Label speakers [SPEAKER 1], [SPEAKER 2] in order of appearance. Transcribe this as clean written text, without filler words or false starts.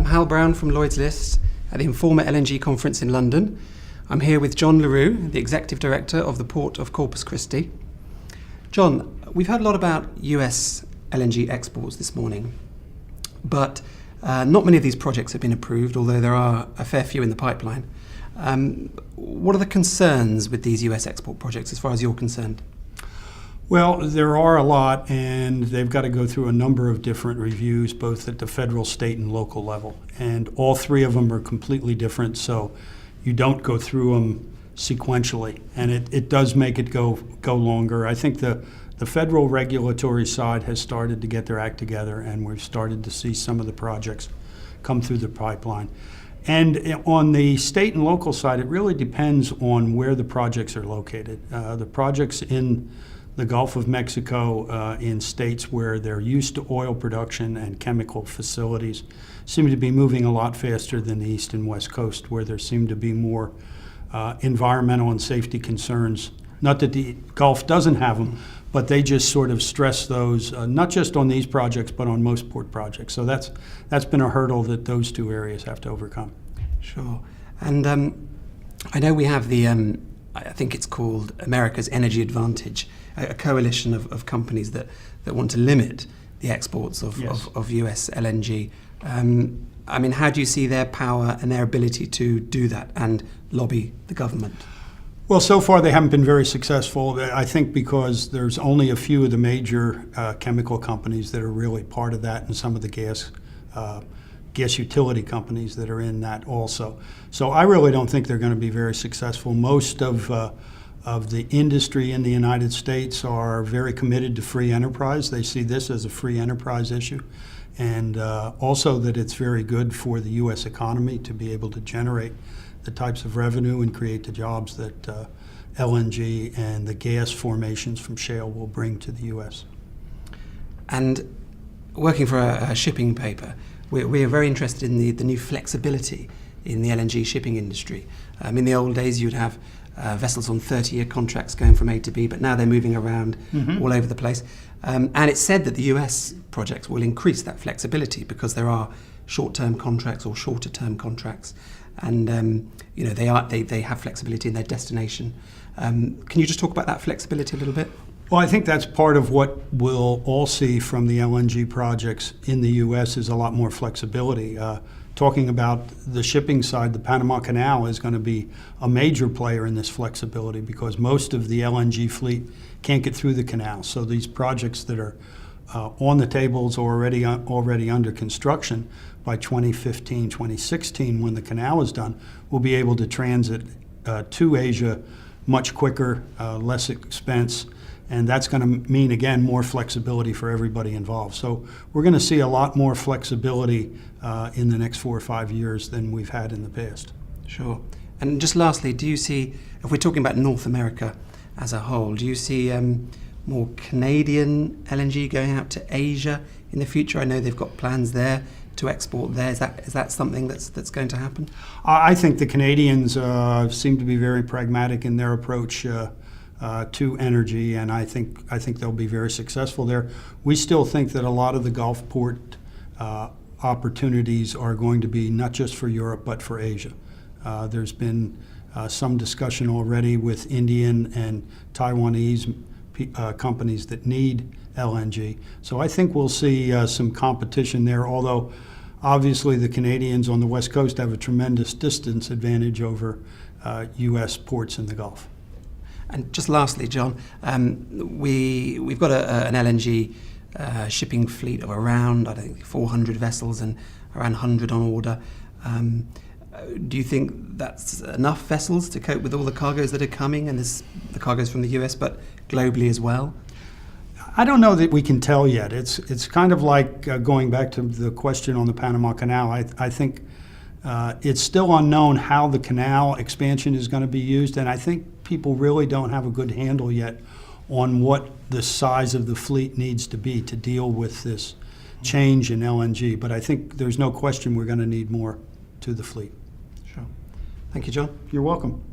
[SPEAKER 1] I'm Hal Brown from Lloyd's List at the Informa LNG conference in London. I'm here with John LaRue, the Executive Director of the Port of Corpus Christi. John, we've heard a lot about US LNG exports this morning, but not many of these projects have been approved, although there are a fair few in the pipeline. What are the concerns with these US export projects as far as you're concerned?
[SPEAKER 2] Well, there are a lot, and they've got to go through a number of different reviews, both at the federal, state, and local level. And all three of them are completely different, so you don't go through them sequentially. And it does make it go longer. I think the federal regulatory side has started to get their act together, and we've started to see some of the projects come through the pipeline. And on the state and local side, it really depends on where the projects are located. The projects in the Gulf of Mexico, in states where they're used to oil production and chemical facilities, seem to be moving a lot faster than the East and West Coast, where there seem to be more environmental and safety concerns. Not that the Gulf doesn't have them, but they just sort of stress those, not just on these projects, but on most port projects. So that's been a hurdle that those two areas have to overcome.
[SPEAKER 1] Sure. And I know we have the, I think it's called America's Energy Advantage, a coalition of companies that want to limit the exports of US LNG. I mean, how do you see their power and their ability to do that and lobby the government?
[SPEAKER 2] Well, so far they haven't been very successful. I think because there's only a few of the major chemical companies that are really part of that, and some of the gas utility companies that are in that also. So I really don't think they're going to be very successful. Most of the industry in the United States are very committed to free enterprise. They see this as a free enterprise issue, and also that it's very good for the U.S. economy to be able to generate the types of revenue and create the jobs that LNG and the gas formations from shale will bring to the U.S.
[SPEAKER 1] And working for a shipping paper, we are very interested in the new flexibility in the LNG shipping industry. In the old days, you'd have vessels on 30-year contracts going from A to B, but now they're moving around all over the place. And it's said that the US projects will increase that flexibility because there are short-term contracts or shorter-term contracts, and they have flexibility in their destination. Can you just talk about that flexibility a little bit?
[SPEAKER 2] Well, I think that's part of what we'll all see from the LNG projects in the U.S. is a lot more flexibility. Talking about the shipping side, the Panama Canal is going to be a major player in this flexibility because most of the LNG fleet can't get through the canal. So these projects that are on the tables or already under construction by 2015, 2016, when the canal is done, will be able to transit to Asia much quicker, less expense. And that's going to mean, again, more flexibility for everybody involved. So we're going to see a lot more flexibility in the next 4 or 5 years than we've had in the past.
[SPEAKER 1] Sure. And just lastly, do you see, if we're talking about North America as a whole, do you see more Canadian LNG going out to Asia in the future? I know they've got plans there to export there. Is that something that's going to happen?
[SPEAKER 2] I think the Canadians seem to be very pragmatic in their approach to energy, and I think they'll be very successful there. We still think that a lot of the Gulf port opportunities are going to be not just for Europe but for Asia. There's been some discussion already with Indian and Taiwanese companies that need LNG. So I think we'll see some competition there, although obviously the Canadians on the West Coast have a tremendous distance advantage over U.S. ports in the Gulf.
[SPEAKER 1] And just lastly, John, we've got an LNG shipping fleet of around, I think, 400 vessels and around 100 on order. Do you think that's enough vessels to cope with all the cargoes that are coming, and the cargoes from the US, but globally as well?
[SPEAKER 2] I don't know that we can tell yet. It's kind of like going back to the question on the Panama Canal. I think it's still unknown how the canal expansion is going to be used, and I think people really don't have a good handle yet on what the size of the fleet needs to be to deal with this change in LNG. But I think there's no question we're going to need more to the fleet.
[SPEAKER 1] Sure. Thank you, John.
[SPEAKER 2] You're welcome.